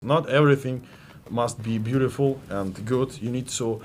Not everything must be beautiful and good. You need to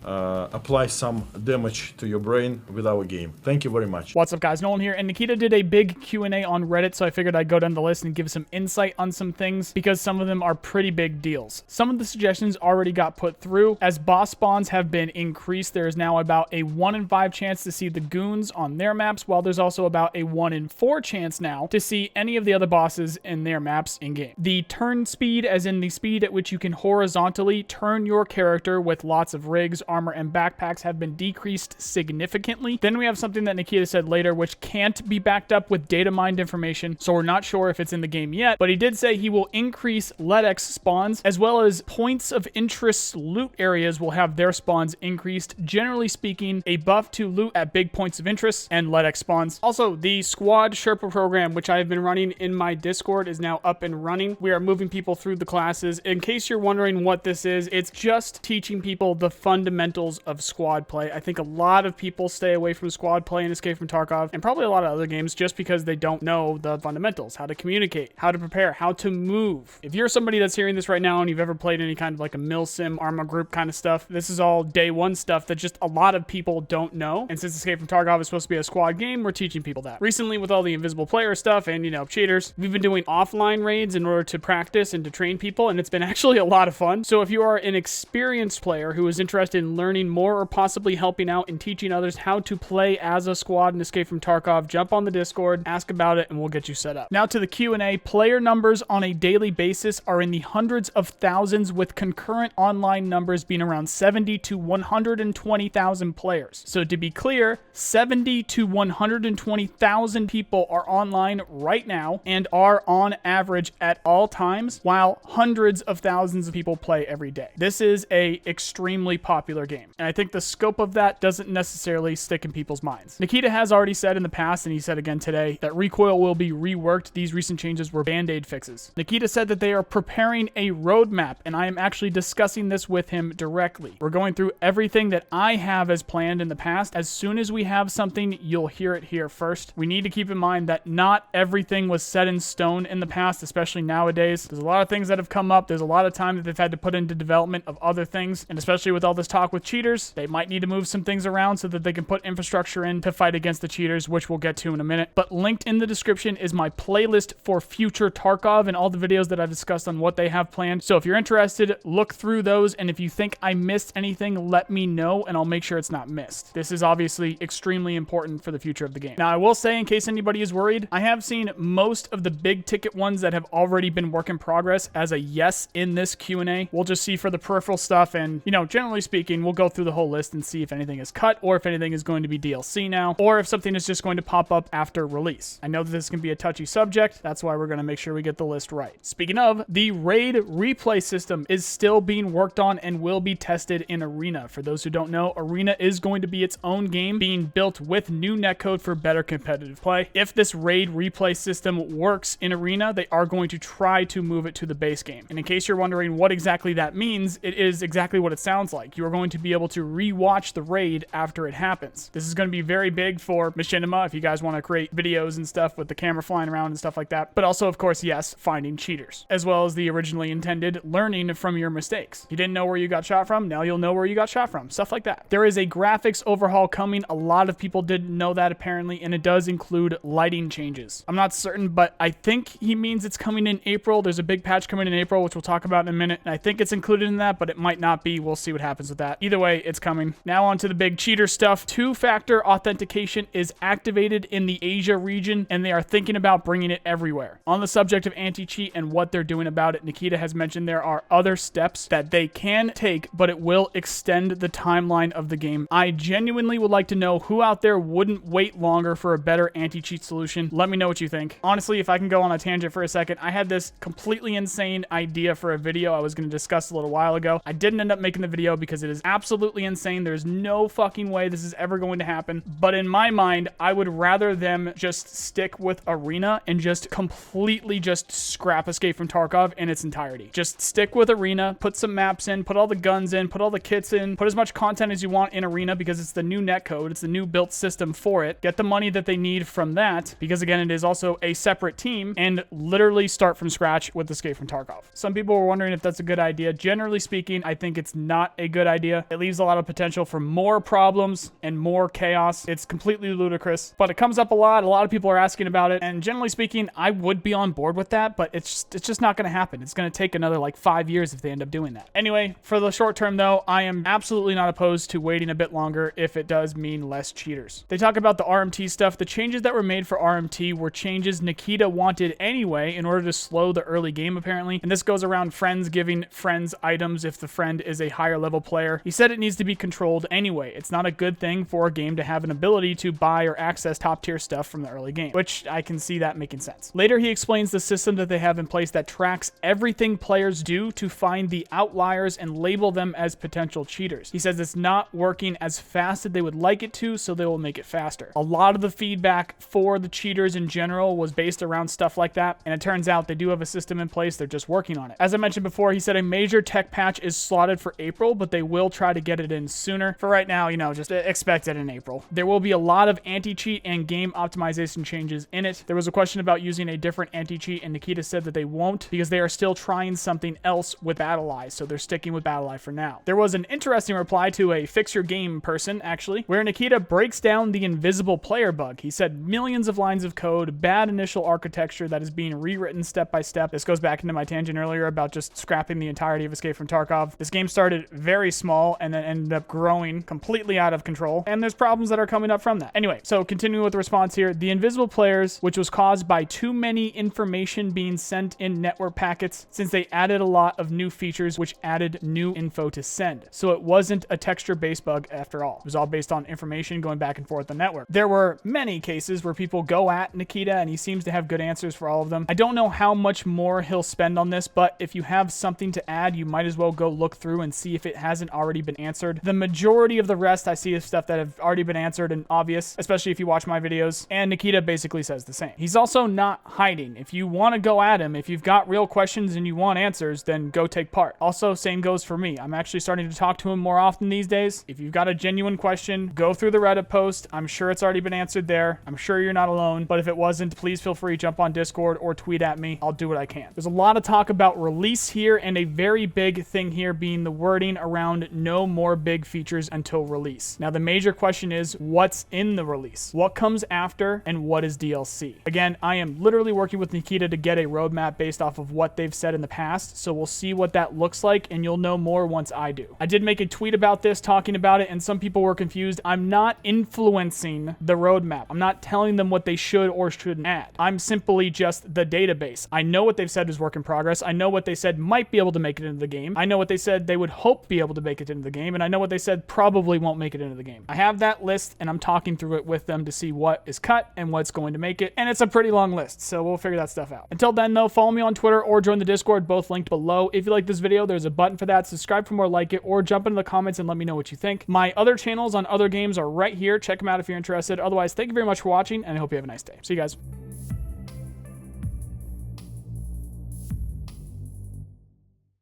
apply some damage to your brain with our game. Thank you very much. What's up, guys? Nolan here, and Nikita did a big Q&A on Reddit, so I figured I'd go down the list and give some insight on some things because some of them are pretty big deals. Some of the suggestions already got put through. As boss spawns have been increased, there is now about a 1 in 5 chance to see the goons on their maps, while there's also about a 1 in 4 chance now to see any of the other bosses in their maps in-game. The turn speed, as in the speed at which you can horizontally turn your character with lots of rigs, armor, and backpacks, have been decreased significantly. Then we have something that Nikita said later, which can't be backed up with data mined information, so we're not sure if it's in the game yet, but he did say he will increase LEDX spawns, as well as points of interest loot areas will have their spawns increased. Generally speaking, a buff to loot at big points of interest and LEDX spawns. Also, the squad SHERPA program, which I have been running in my Discord, is now up and running. We are moving people through the classes. In case you're wondering what this is, it's just teaching people the fundamentals of squad play. I think a lot of people stay away from squad play in Escape from Tarkov, and probably a lot of other games, just because they don't know the fundamentals, how to communicate, how to prepare, how to move. If you're somebody that's hearing this right now and you've ever played any kind of like a milsim, Arma group kind of stuff, this is all day one stuff that just a lot of people don't know. And since Escape from Tarkov is supposed to be a squad game, we're teaching people that. Recently, with all the invisible player stuff and, you know, cheaters, we've been doing offline raids in order to practice and to train people, and it's been actually a lot of fun. So if you are an experienced player who is interested in learning more or possibly helping out and teaching others how to play as a squad in Escape from Tarkov, jump on the Discord, ask about it, and we'll get you set up. Now to the Q&A. Player numbers on a daily basis are in the hundreds of thousands, with concurrent online numbers being around 70 to 120,000 players. So to be clear, 70 to 120,000 people are online right now and are on average at all times, while hundreds of thousands of people play every day. This is a extremely popular game, and I think the scope of that doesn't necessarily stick in people's minds. Nikita has already said in the past, and he said again today, that Recoil will be reworked. These recent changes were band-aid fixes. Nikita said that they are preparing a roadmap, and I am actually discussing this with him directly. We're going through everything that I have as planned in the past. As soon as we have something, you'll hear it here first. We need to keep in mind that not everything was set in stone in the past, especially nowadays. There's a lot of things that have come up. There's a lot of time that they've had to put into development of other things, and especially with all this talk with cheaters, they might need to move some things around so that they can put infrastructure in to fight against the cheaters, which we'll get to in a minute. But linked in the description is my playlist for future Tarkov and all the videos that I've discussed on what they have planned. So if you're interested, look through those, and if you think I missed anything, let me know and I'll make sure it's not missed. This is obviously extremely important for the future of the game. Now, I will say, in case anybody is worried, I have seen most of the big ticket ones that have already been work in progress as a yes in this Q&A. We'll just see for the peripheral stuff, and, you know, generally speaking, we'll go through the whole list and see if anything is cut, or if anything is going to be DLC now, or if something is just going to pop up after release. I know that this can be a touchy subject. That's why we're going to make sure we get the list right. Speaking of, the raid replay system is still being worked on and will be tested in Arena. For those who don't know, Arena is going to be its own game being built with new netcode for better competitive play. If this raid replay system works in Arena, they are going to try to move it to the base game. And in case you're wondering what exactly that means, it is exactly what it sounds like. You are going to be able to rewatch the raid after it happens. This is going to be very big for Machinima if you guys want to create videos and stuff with the camera flying around and stuff like that. But also, of course, yes, finding cheaters, as well as the originally intended learning from your mistakes. You didn't know where you got shot from, now you'll know where you got shot from. Stuff like that. There is a graphics overhaul coming. A lot of people didn't know that apparently, and it does include lighting changes. I'm not certain, but I think he means it's coming in April. There's a big patch coming in April, which we'll talk about in a minute, and I think it's included in that, but it might not be. We'll see what happens with that. Either way, it's coming. Now on to the big cheater stuff. Two-factor authentication is activated in the Asia region, and they are thinking about bringing it everywhere. On the subject of anti-cheat and what they're doing about it, Nikita has mentioned there are other steps that they can take, but it will extend the timeline of the game. I genuinely would like to know who out there wouldn't wait longer for a better anti-cheat solution. Let me know what you think. Honestly, if I can go on a tangent for a second, I had this completely insane idea for a video I was going to discuss a little while ago. I didn't end up making the video because it is absolutely insane. There's no fucking way this is ever going to happen. But in my mind, I would rather them just stick with Arena and just completely just scrap Escape from Tarkov in its entirety. Just stick with Arena, put some maps in, put all the guns in, put all the kits in, put as much content as you want in Arena because it's the new netcode, it's the new built system for it. Get the money that they need from that because again, it is also a separate team, and literally start from scratch with Escape from Tarkov. Some people were wondering if that's a good idea. Generally speaking, I think it's not a good idea. It leaves a lot of potential for more problems and more chaos. It's completely ludicrous, but it comes up a lot. A lot of people are asking about it, and generally speaking, I would be on board with that, but it's just not going to happen. It's going to take another like 5 years if they end up doing that. Anyway, for the short term though, I am absolutely not opposed to waiting a bit longer if it does mean less cheaters. They talk about the RMT stuff. The changes that were made for RMT were changes Nikita wanted anyway in order to slow the early game apparently, and this goes around friends giving friends items if the friend is a higher level player. He said it needs to be controlled anyway. It's not a good thing for a game to have an ability to buy or access top tier stuff from the early game, which I can see that making sense. Later he explains the system that they have in place that tracks everything players do to find the outliers and label them as potential cheaters. He says it's not working as fast as they would like it to, so they will make it faster. A lot of the feedback for the cheaters in general was based around stuff like that, and it turns out they do have a system in place. They're just working on it. As I mentioned before, he said a major tech patch is slotted for April, but they will try to get it in sooner. For right now, you know, just expect it in April. There will be a lot of anti-cheat and game optimization changes in it. There was a question about using a different anti-cheat, and Nikita said that they won't because they are still trying something else with Battleeye, so they're sticking with Battleeye for now. There was an interesting reply to a Fix Your Game person, actually, where Nikita breaks down the invisible player bug. He said millions of lines of code, bad initial architecture that is being rewritten step by step. This goes back into my tangent earlier about just scrapping the entirety of Escape from Tarkov. This game started very small and then ended up growing completely out of control, and there's problems that are coming up from that. Anyway, so continuing with the response here, the invisible players, which was caused by too many information being sent in network packets, since they added a lot of new features which added new info to send. So it wasn't a texture-based bug after all. It was all based on information going back and forth on the network. There were many cases where people go at Nikita, and he seems to have good answers for all of them. I don't know how much more he'll spend on this, but if you have something to add, you might as well go look through and see if it hasn't already been answered. The majority of the rest I see is stuff that have already been answered and obvious, especially if you watch my videos, and Nikita basically says the same. He's also not hiding. If you want to go at him, if you've got real questions and you want answers, then go take part. Also, same goes for me. I'm actually starting to talk to him more often these days. If you've got a genuine question, go through the Reddit post. I'm sure it's already been answered there. I'm sure you're not alone, but if it wasn't, please feel free to jump on Discord or tweet at me. I'll do what I can. There's a lot of talk about release here, and a very big thing here being the wording around no more big features until release. Now, the major question is what's in the release? What comes after, and what is DLC? Again, I am literally working with Nikita to get a roadmap based off of what they've said in the past, so we'll see what that looks like, and you'll know more once I do. I did make a tweet about this, talking about it, and some people were confused. I'm not influencing the roadmap. I'm not telling them what they should or shouldn't add. I'm simply just the database. I know what they've said is work in progress. I know what they said might be able to make it into the game. I know what they said they would hope be able to make it into the game, and I know what they said probably won't make it into the game. I have that list, and I'm talking through it with them to see what is cut and what's going to make it, and it's a pretty long list, so we'll figure that stuff out. Until then, though, follow me on Twitter or join the Discord, both linked below. If you like this video, there's a button for that. Subscribe for more like it, or jump into the comments and let me know what you think. My other channels on other games are right here. Check them out if you're interested. Otherwise, thank you very much for watching, and I hope you have a nice day. See you guys.